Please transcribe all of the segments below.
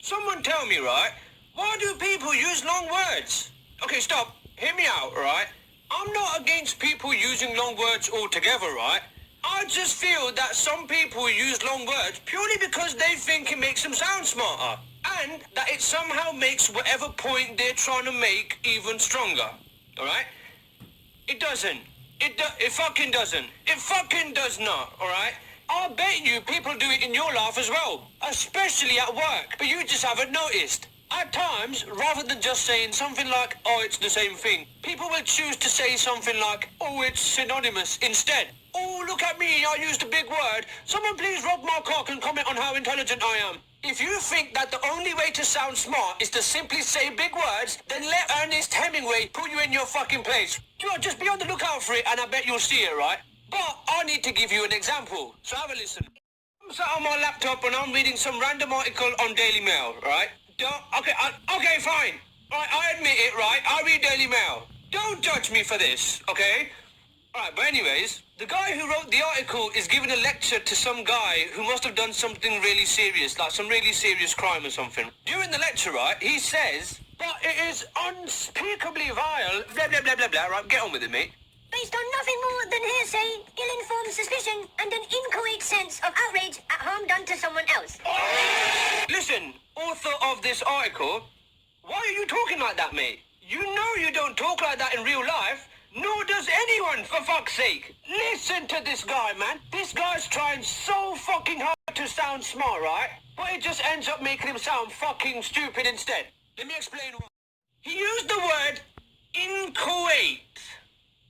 Someone tell me, right? Why do people use long words? Okay, stop. Hear me out, right? I'm not against people using long words altogether, right? I just feel that some people use long words purely because they think it makes them sound smarter. And that it somehow makes whatever point they're trying to make even stronger. Alright? It doesn't. It fucking doesn't. It fucking does not, alright? I'll bet you people do it in your life as well. Especially at work. But you just haven't noticed. At times, rather than just saying something like, oh, it's the same thing, people will choose to say something like, oh, it's synonymous instead. Oh, look at me, I used a big word. Someone please rub my cock and comment on how intelligent I am. If you think that the only way to sound smart is to simply say big words, then let Ernest Hemingway put you in your fucking place. You know, just be on the lookout for it and I bet you'll see it, right? But I need to give you an example, so have a listen. I'm sat on my laptop and I'm reading some random article on Daily Mail, right? Okay, fine. Right, I admit it, right? I read Daily Mail. Don't judge me for this, okay? Alright, but anyways, the guy who wrote the article is giving a lecture to some guy who must have done something really serious, like some really serious crime or something. During the lecture, right, he says, but it is unspeakably vile, blah, blah, blah, blah, blah, right? Get on with it, mate. Based on nothing more than hearsay, ill-informed suspicion, and an inchoate sense of outrage at harm done to someone else. Listen, author of this article, why are you talking like that, mate? You know you don't talk like that in real life, nor does anyone, for fuck's sake. Listen to this guy, man. This guy's trying so fucking hard to sound smart, right? But it just ends up making him sound fucking stupid instead. Let me explain why. He used the word inchoate.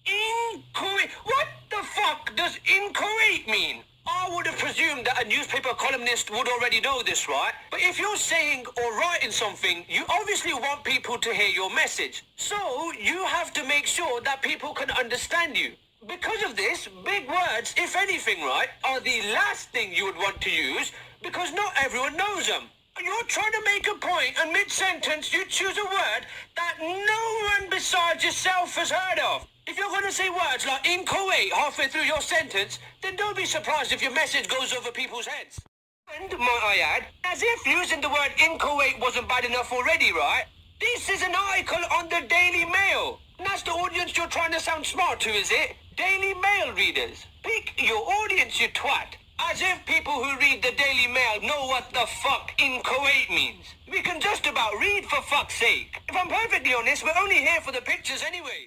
Inchoate? What the fuck does inchoate mean? I would have presumed that a newspaper columnist would already know this, right? But if you're saying or writing something, you obviously want people to hear your message. So you have to make sure that people can understand you. Because of this, big words, if anything, right, are the last thing you would want to use because not everyone knows them. You're trying to make a point and mid-sentence you choose a word that no one besides yourself has heard of. If you're going to say words like inchoate halfway through your sentence, then don't be surprised if your message goes over people's heads. And, might I add, as if using the word inchoate wasn't bad enough already, right? This is an article on the Daily Mail. And that's the audience you're trying to sound smart to, is it? Daily Mail readers. Pick your audience, you twat. As if people who read the Daily Mail know what the fuck inchoate means. We can just about read, for fuck's sake. If I'm perfectly honest, we're only here for the pictures anyway.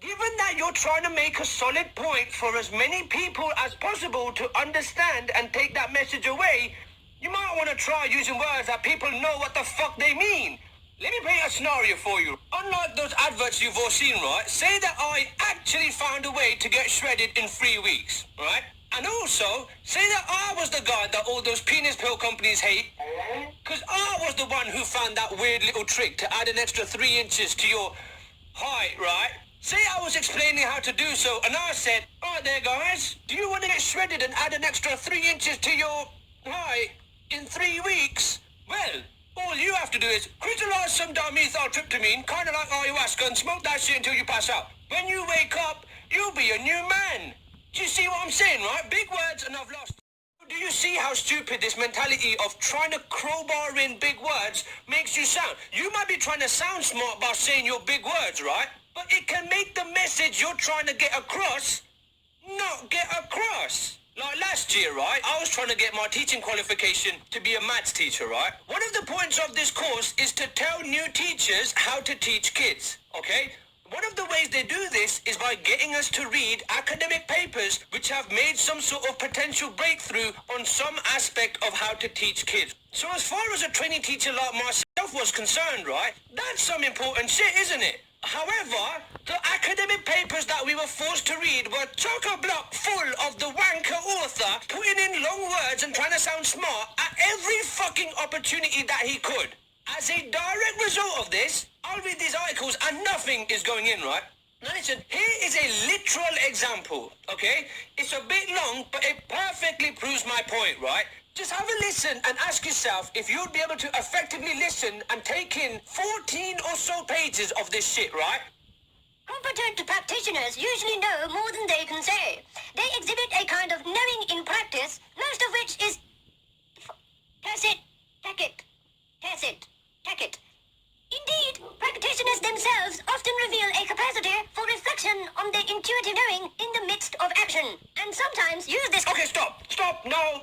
Given that you're trying to make a solid point for as many people as possible to understand and take that message away, you might want to try using words that people know what the fuck they mean. Let me paint a scenario for you. Unlike those adverts you've all seen, right? Say that I actually found a way to get shredded in 3 weeks, right? And also, say that I was the guy that all those penis pill companies hate, because I was the one who found that weird little trick to add an extra 3 inches to your height, right? Say I was explaining how to do so, and I said, alright there guys, do you want to get shredded and add an extra 3 inches to your height in 3 weeks? Well, all you have to do is crystallize some dimethyltryptamine, kind of like ayahuasca, and smoke that shit until you pass out. When you wake up, you'll be a new man. Do you see what I'm saying, right? Big words and I've lost. Do you see how stupid this mentality of trying to crowbar in big words makes you sound? You might be trying to sound smart by saying your big words, right? But it can make the message you're trying to get across not get across. Like last year, right? I was trying to get my teaching qualification to be a maths teacher, right? One of the points of this course is to tell new teachers how to teach kids, okay? One of the ways they do this is by getting us to read academic papers which have made some sort of potential breakthrough on some aspect of how to teach kids. So as far as a training teacher like myself was concerned, right, that's some important shit, isn't it? However, the academic papers that we were forced to read were chock-a-block full of the wanker author putting in long words and trying to sound smart at every fucking opportunity that he could. As a direct result of this, I'll read these articles and nothing is going in, right? Now listen, here is a literal example, okay? It's a bit long, but it perfectly proves my point, right? Just have a listen and ask yourself if you'd be able to effectively listen and take in 14 or so pages of this shit, right? Competent practitioners usually know more than they can say. They exhibit a kind of knowing in practice, most of which is tacit. That's it. Take it. Indeed, practitioners themselves often reveal a capacity for reflection on their intuitive knowing in the midst of action, and sometimes use this... Okay, stop. No.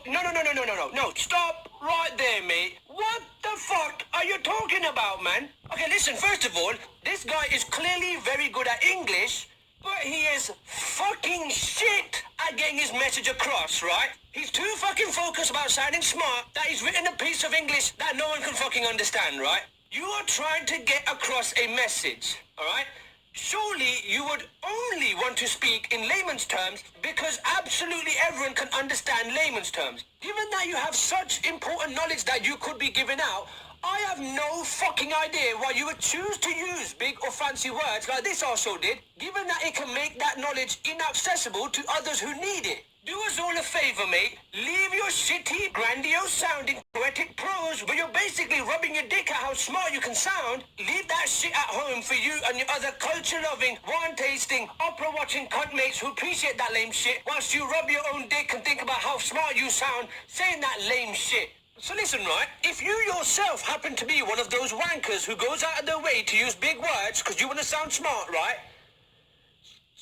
Stop right there, mate. What the fuck are you talking about, man? Okay, listen, first of all, this guy is clearly very good at English, but he is fucking shit at getting his message across, right? He's too fucking focused about sounding smart that he's written a piece of English that no one can fucking understand, right? You are trying to get across a message, alright? Surely you would only want to speak in layman's terms because absolutely everyone can understand layman's terms. Given that you have such important knowledge that you could be giving out, I have no fucking idea why you would choose to use big or fancy words like this also did, given that it can make that knowledge inaccessible to others who need it. Do us all a favour, mate. Leave your shitty, grandiose-sounding poetic prose where you're basically rubbing your dick at how smart you can sound. Leave that shit at home for you and your other culture-loving, wine-tasting, opera-watching cunt mates who appreciate that lame shit whilst you rub your own dick and think about how smart you sound saying that lame shit. So listen, right, if you yourself happen to be one of those wankers who goes out of their way to use big words because you want to sound smart, right?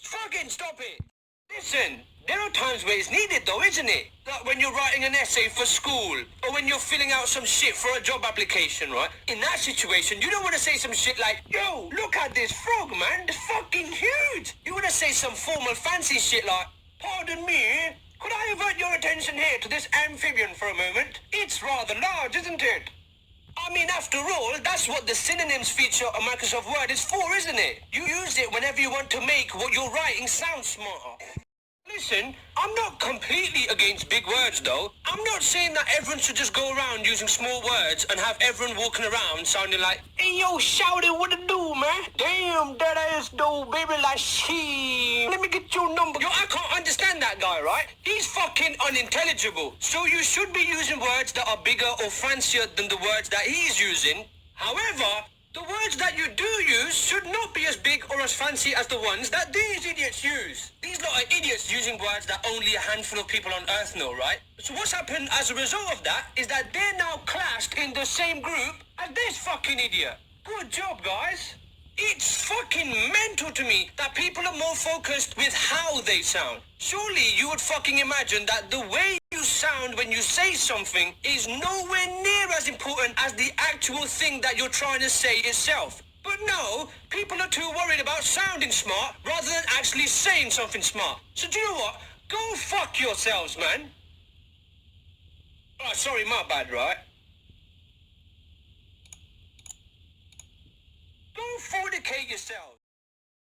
Fucking stop it. Listen, there are times where it's needed though, isn't it? Like when you're writing an essay for school, or when you're filling out some shit for a job application, right? In that situation, you don't want to say some shit like, yo, look at this frog, man, it's fucking huge. You want to say some formal fancy shit like, pardon me, could I avert your attention here to this amphibian for a moment? It's rather large, isn't it? I mean, after all, that's what the synonyms feature on Microsoft Word is for, isn't it? You use it whenever you want to make what you're writing sound smarter. Listen, I'm not completely against big words, though. I'm not saying that everyone should just go around using small words and have everyone walking around sounding like, hey, yo, shouty, what to do, man? Damn, that ass though, baby, like, shit. Let me get your number. Yo, I can't understand that guy, right? He's fucking unintelligible. So you should be using words that are bigger or fancier than the words that he's using. However, the words that you do use should not be as big or as fancy as the ones that these idiots use. These lot are idiots using words that only a handful of people on Earth know, right? So what's happened as a result of that is that they're now classed in the same group as this fucking idiot. Good job, guys. It's fucking mental to me that people are more focused with how they sound. Surely you would fucking imagine that the way you sound when you say something is nowhere near as important as the actual thing that you're trying to say itself. But no, people are too worried about sounding smart rather than actually saying something smart. So do you know what? Go fuck yourselves, man. Oh, sorry, my bad, right? Go fornicate yourself.